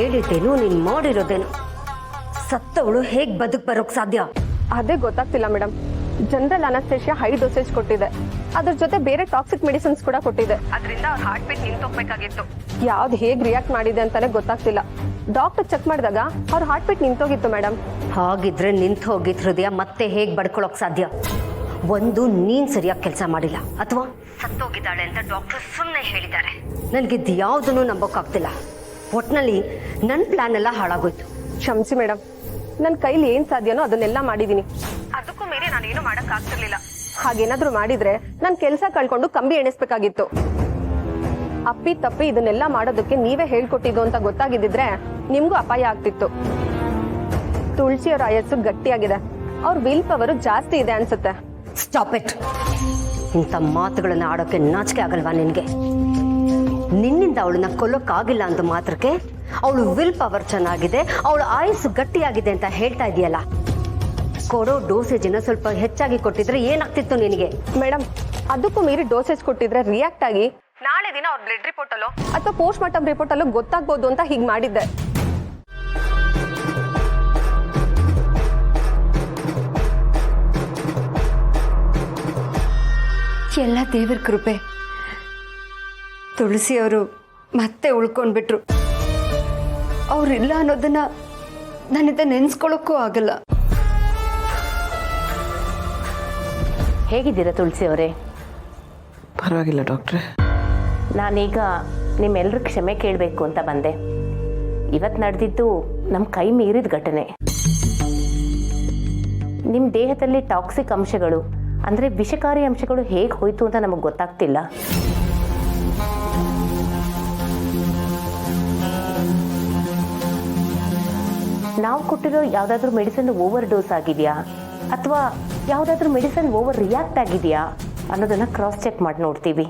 ಹೇಳಿದ್ದೇನು ನೀನು ಮಾಡಿರೋದೇನು? ಸತ್ತವಳು ಹೇಗೆ ಬದುಕು ಬರೋಕ್ ಸಾಧ್ಯ? ಅದೇ ಗೊತ್ತಾಗ್ತಿಲ್ಲ madam. General anaesthesia high dosage ಕೊಟ್ಟಿದೆ, ಅದ್ರ ಜೊತೆ ಬೇರೆ ಟಾಕ್ಸಿಕ್ ಮೆಡಿಸಿನ್ಸ್ ಕೂಡ ಕೊಟ್ಟಿದೆ. ಅದರಿಂದ ಅವ್ರ ಹಾರ್ಟ್ ಬೀಟ್ ನಿಂತೋಗ್ಬೇಕಾಗಿತ್ತು. ಯಾವ್ದು ಹೇಗ್ ರಿಯಾಕ್ಟ್ ಮಾಡಿದೆ ಅಂತಾನೆ ಗೊತ್ತಾಗ್ತಿಲ್ಲ. ಡಾಕ್ಟರ್ ಚೆಕ್ ಮಾಡಿದಾಗ ಅವ್ರ ಹಾರ್ಟ್ ಬೀಟ್ ನಿಂತೋಗಿತ್ತು ಮೇಡಮ್. ಹಾಗಿದ್ರೆ ನಿಂತು ಹೋಗಿದ್ ಹೃದಯ ಮತ್ತೆ ಹೇಗೆ ಬಡ್ಕೊಳಕ್ ಸಾಧ್ಯ? ಒಂದು ನೀನ್ ಸರಿಯಾಗಿ ಕೆಲಸ ಮಾಡಿಲ್ಲ, ಅಥವಾ ಸತ್ತೋಗಿದ್ದಾಳೆ ಅಂತ ಡಾಕ್ಟರ್ ಸುಮ್ಮನೆ ಹೇಳಿದ್ದಾರೆ. ನನಗಿದ್ದು ಯಾವುದನ್ನು ನಂಬೋಕ್ಕಾಗ್ತಿಲ್ಲ. ಒಟ್ನಲ್ಲಿ ನನ್ನ ಪ್ಲಾನ್ ಎಲ್ಲ ಹಾಳಾಗೋಯ್ತು. ಕ್ಷಮಿಸಿ ಮೇಡಮ್, ನನ್ನ ಕೈಲಿ ಏನ್ ಸಾಧ್ಯನೋ ಅದನ್ನೆಲ್ಲ ಮಾಡಿದೀನಿ. ಅದಕ್ಕೂ ಮೇಲೆ ನಾನೇನು ಮಾಡಕ್ ಆಗ್ತಿರ್ಲಿಲ್ಲ. ಹಾಗೇನಾದ್ರೂ ಮಾಡಿದ್ರೆ ನನ್ ಕೆಲಸ ಕಳ್ಕೊಂಡು ಕಂಬಿ ಎಣಿಸ್ಬೇಕಾಗಿತ್ತು. ಅಪ್ಪಿ ತಪ್ಪಿ ಇದನ್ನೆಲ್ಲ ಮಾಡೋದಕ್ಕೆ ನೀವೇ ಹೇಳ್ಕೊಟ್ಟಿದ್ದು ಅಂತ ಗೊತ್ತಾಗಿದ್ದಿದ್ರೆ ನಿಮ್ಗೂ ಅಪಾಯ ಆಗ್ತಿತ್ತು. ತುಳಸಿಯವರ ಆಯಸ್ಸು ಗಟ್ಟಿಯಾಗಿದೆ, ಅವ್ರ ವಿಲ್ ಪವರ್ ಜಾಸ್ತಿ ಇದೆ ಅನ್ಸುತ್ತೆ. Stop it. ಇಂಥ ಮಾತುಗಳನ್ನ ಆಡೋಕೆ ನಾಚಿಕೆ ಆಗಲ್ವಾ ನಿನ್ಗೆ? ನಿನ್ನಿಂದ ಅವಳನ್ನ ಕೊಲ್ಲೋಕ್ಕಾಗಿಲ್ಲ ಅಂತ ಮಾತ್ರಕ್ಕೆ ಅವಳು ವಿಲ್ ಪವರ್ ಚೆನ್ನಾಗಿದೆ, ಅವಳು ಆಯಸ್ಸು ಗಟ್ಟಿಯಾಗಿದೆ ಅಂತ ಹೇಳ್ತಾ ಇದೆಯಲ್ಲ. ಕೊಡೋ ಡೋಸೇಜಿನ ಸ್ವಲ್ಪ ಹೆಚ್ಚಾಗಿ ಕೊಟ್ಟಿದ್ರೆ ಏನಾಗ್ತಿತ್ತು ನಿನಗೆ? ಮೇಡಮ್, ಅದಕ್ಕೂ ಮೀರಿ ಡೋಸೇಜ್ ಕೊಟ್ಟಿದ್ರೆ ರಿಯಾಕ್ಟ್ ಆಗಿ ನಾಳೆ ದಿನ ಅವ್ರ ಬ್ಲಡ್ ರಿಪೋರ್ಟ್ ಅಲ್ಲೋ ಅಥವಾ ಪೋಸ್ಟ್ ಮಾರ್ಟಮ್ ರಿಪೋರ್ಟ್ ಅಲ್ಲೋ ಗೊತ್ತಾಗ್ಬೋದು ಅಂತ ಹೀಗೆ ಮಾಡಿದ್ದೆ. ಎಲ್ಲ ದೇವರ ಕೃಪೆ. ತುಳಸಿಯವರು ಮತ್ತೆ ಉಳ್ಕೊಂಡ್ಬಿಟ್ರು. ಅವ್ರಿಲ್ಲ ಅನ್ನೋದನ್ನ ನನ್ನಿಂದ ನೆನ್ಸ್ಕೊಳ್ಳೋಕ್ಕೂ ಆಗಲ್ಲ. ಹೇಗಿದ್ದೀರಾ ತುಳಸಿ ಅವರೇ? ಪರವಾಗಿಲ್ಲ ಡಾಕ್ಟ್ರೆ. ನಾನೀಗ ನಿಮ್ಮೆಲ್ಲರ ಕ್ಷಮೆ ಕೇಳಬೇಕು ಅಂತ ಬಂದೆ. ಇವತ್ತು ನಡೆದಿದ್ದು ನಮ್ಮ ಕೈ ಮೀರಿದ ಘಟನೆ. ನಿಮ್ಮ ದೇಹದಲ್ಲಿ ಟಾಕ್ಸಿಕ್ ಅಂಶಗಳು ಅಂದರೆ ವಿಷಕಾರಿ ಅಂಶಗಳು ಹೇಗೆ ಹೋಯ್ತು ಅಂತ ನಮಗೆ ಗೊತ್ತಾಗ್ತಿಲ್ಲ. ನಾವು ಕೊಟ್ಟಿರೋ ಯಾವುದಾದ್ರೂ ಮೆಡಿಸಿನ್ ಓವರ್ ಡೋಸ್ ಆಗಿದೆಯಾ ಅಥವಾ ಯಾವುದಾದ್ರೂ ಮೆಡಿಸಿನ್ ಓವರ್ ರಿಯಾಕ್ಟ್ ಆಗಿದೆಯಾ ಅನ್ನೋದನ್ನು ಕ್ರಾಸ್ ಚೆಕ್ ಮಾಡಿ ನೋಡ್ತೀವಿ.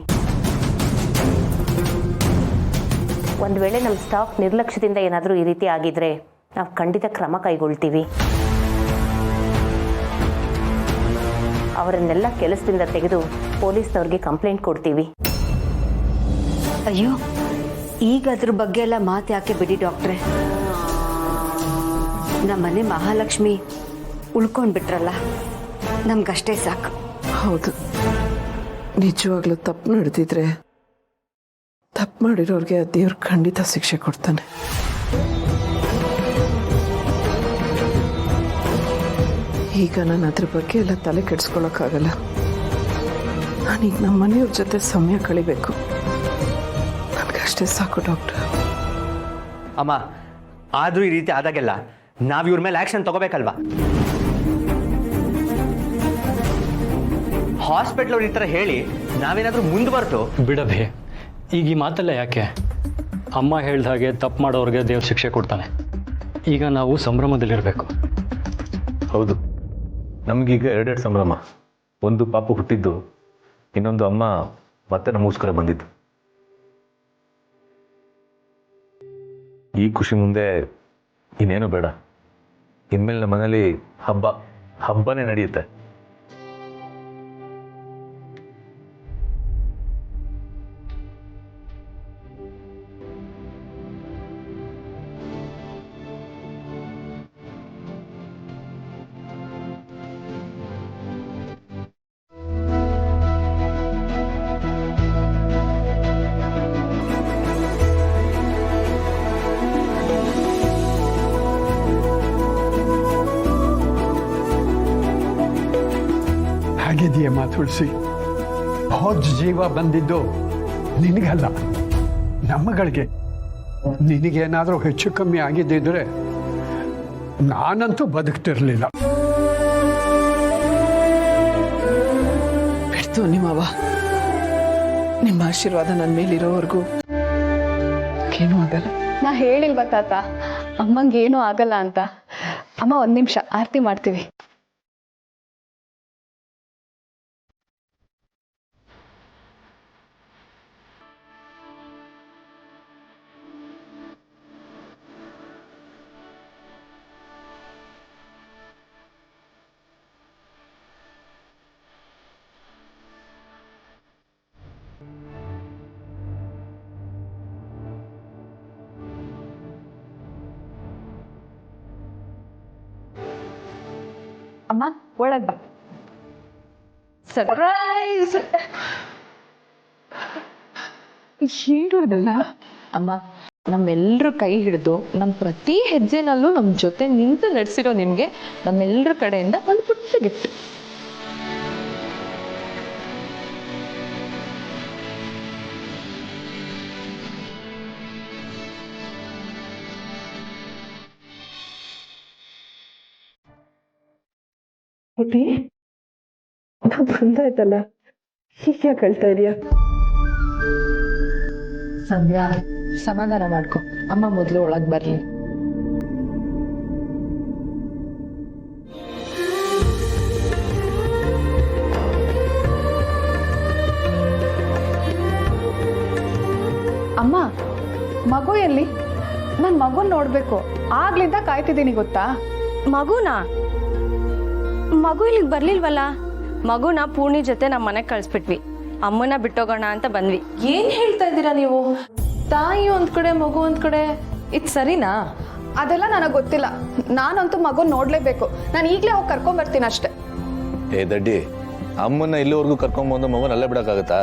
ಒಂದು ವೇಳೆ ನಮ್ಮ ಸ್ಟಾಫ್ ನಿರ್ಲಕ್ಷ್ಯದಿಂದ ಏನಾದರೂ ಈ ರೀತಿ ಆಗಿದ್ರೆ ನಾವು ಖಂಡಿತ ಕ್ರಮ ಕೈಗೊಳ್ತೀವಿ. ಅವರನ್ನೆಲ್ಲ ಕೆಲಸದಿಂದ ತೆಗೆದು ಪೊಲೀಸ್ನವ್ರಿಗೆ ಕಂಪ್ಲೇಂಟ್ ಕೊಡ್ತೀವಿ. ಅಯ್ಯೋ, ಈಗ ಅದ್ರ ಬಗ್ಗೆ ಎಲ್ಲ ಮಾತು ಯಾಕೆ ಬಿಡಿ ಡಾಕ್ಟ್ರೆ. ನಮ್ಮನೆ ಮಹಾಲಕ್ಷ್ಮಿ ಉಳ್ಕೊಂಡ್ಬಿಟ್ರಲ್ಲ, ನಮ್ಗಷ್ಟೇ ಸಾಕು. ಹೌದು, ನಿಜವಾಗ್ಲೂ ತಪ್ಪು ನಡೆದಿದ್ರೆ ತಪ್ಪು ಮಾಡಿರೋರಿಗೆ ದೇವ್ರು ಖಂಡಿತ ಶಿಕ್ಷೆ ಕೊಡ್ತಾನೆ. ಈಗ ನಾನು ಅದ್ರ ಬಗ್ಗೆ ಎಲ್ಲ ತಲೆ ಕೆಡಿಸ್ಕೊಳಕ್ಕಾಗಲ್ಲ. ನಾನೀಗ ನಮ್ಮ ಮನೆಯವ್ರ ಜೊತೆ ಸಮಯ ಕಳಿಬೇಕು. ನನಗಷ್ಟೇ ಸಾಕು ಡಾಕ್ಟರ್. ಅಮ್ಮ, ಆದರೂ ಈ ರೀತಿ ಆದಾಗೆಲ್ಲ ನಾವು ಇವ್ರ ಮೇಲೆ ಆಕ್ಷನ್ ತಗೋಬೇಕಲ್ವಾ? ಹಾಸ್ಪಿಟ್ಲ್ ಅವ್ರು ಈ ಥರ ಹೇಳಿ ನಾವೇನಾದರೂ ಮುಂದುವರೆದು ಬಿಡಬೇ. ಈಗ ಈ ಮಾತೆಲ್ಲ ಯಾಕೆ? ಅಮ್ಮ ಹೇಳ್ದ ಹಾಗೆ ತಪ್ಪು ಮಾಡೋರಿಗೆ ದೇವ್ರ ಶಿಕ್ಷೆ ಕೊಡ್ತಾನೆ. ಈಗ ನಾವು ಸಂಭ್ರಮದಲ್ಲಿರಬೇಕು. ಹೌದು, ನಮಗೀಗ ಎರಡೆರಡು ಸಂಭ್ರಮ. ಒಂದು ಪಾಪ ಹುಟ್ಟಿದ್ದು, ಇನ್ನೊಂದು ಅಮ್ಮ ಮತ್ತೆ ನಮಗೋಸ್ಕರ ಬಂದಿದ್ದು. ಈ ಖುಷಿ ಮುಂದೆ ಇನ್ನೇನು ಬೇಡ. ಇನ್ಮೇಲೆ ನಮ್ಮ ಮನೇಲಿ ಹಬ್ಬನೇ ನಡೆಯುತ್ತೆ. ಆಗಿದೆಯಮ್ಮ ತುಳಸಿ. ಹೋದ ಜೀವ ಬಂದಿದ್ದು ನಿನಗಲ್ಲ, ನಮ್ಮಗಳಿಗೆ. ನಿನಗೇನಾದರೂ ಹೆಚ್ಚು ಕಮ್ಮಿ ಆಗಿದ್ದಿದ್ರೆ ನಾನಂತೂ ಬದುಕ್ತಿರ್ಲಿಲ್ಲ. ಬಿಡ್ತು ನಿಮ್ಮವ್ವ. ನಿಮ್ಮ ಆಶೀರ್ವಾದ ನನ್ನ ಮೇಲಿರೋವರೆಗೂ ಏನೂ ಆಗಲ್ಲ. ನಾ ಹೇಳಿಲ್ವಾ ತಾತ ಅಮ್ಮಂಗೇನೂ ಆಗಲ್ಲ ಅಂತ? ಅಮ್ಮ, ಒಂದ್ ನಿಮಿಷ ಆರತಿ ಮಾಡ್ತೀವಿ. ಅಮ್ಮ ಒಳಗ್ ಬಾ. ಸರ್ಪ್ರೈಸ್. ಹೇಳೋದಲ್ಲ ಅಮ್ಮ, ನಮ್ಮೆಲ್ಲರ ಕೈ ಹಿಡಿದು ನಮ್ಮ ಪ್ರತಿ ಹೆಜ್ಜೆನಲ್ಲೂ ನಮ್ಮ ಜೊತೆ ನಿಂತು ನಡೆಸಿರೋ ನಿಮ್ಗೆ ನಮ್ಮೆಲ್ಲರ ಕಡೆಯಿಂದ ಒಂದು ಪುಟ್ಟ ಗಿಫ್ಟ್. ಪುಟಿ ನಾ ಬಂದಾಯ್ತಲ್ಲ, ಹೀಗೆ ಯಾಕೆ ಹೇಳ್ತಾ ಇದೀಯಾ? ಸಂಧ್ಯಾ, ಸಮಾಧಾನ ಮಾಡ್ಕೊ. ಅಮ್ಮ ಮೊದಲು ಒಳಗೆ ಬರ್ಲಿ. ಅಮ್ಮ, ಮಗು ಎಲ್ಲಿ? ನಾನು ಮಗುನ್ ನೋಡ್ಬೇಕು, ಆಗ್ಲಿಂದ ಕಾಯ್ತಿದ್ದೀನಿ ಗೊತ್ತಾ? ಮಗುನಾ? ಮಗು ಇಲ್ಲಿಗೆ ಬರ್ಲಿಲ್ವಲ್ಲ. ಮಗುನ ಪೂರ್ಣಿ ಜೊತೆ ನಮ್ಮ ಮನೆಗೆ ಕಳಿಸ್ಬಿಟ್ವಿ. ಅಮ್ಮನ ಬಿಟ್ಟೋಗೋಣ ಅಂತ ಬಂದ್ವಿ. ಏನ್ ಹೇಳ್ತಾ ಇದ್ದೀರಾ ನೀವು? ತಾಯಿ ಒಂದ್ ಕಡೆ, ಮಗು ಒಂದ್ ಕಡೆ, ಇದು ಸರಿನಾ? ಅದೆಲ್ಲ ನನಗೆ ಗೊತ್ತಿಲ್ಲ. ನಾನಂತೂ ಮಗುನ್ ನೋಡ್ಲೇಬೇಕು. ನಾನು ಈಗಲೇ ಹೋಗಿ ಕರ್ಕೊಂಡ್ ಬರ್ತೀನಿ ಅಷ್ಟೇ. ಏ ದಡ್ಡಿ, ಅಮ್ಮನ್ನ ಇಲ್ಲಿವರೆಗೂ ಕರ್ಕೊಂಬಂದು ಮಗನ ಅಲ್ಲೇ ಬಿಡಕ್ಕಾಗತ್ತಾ?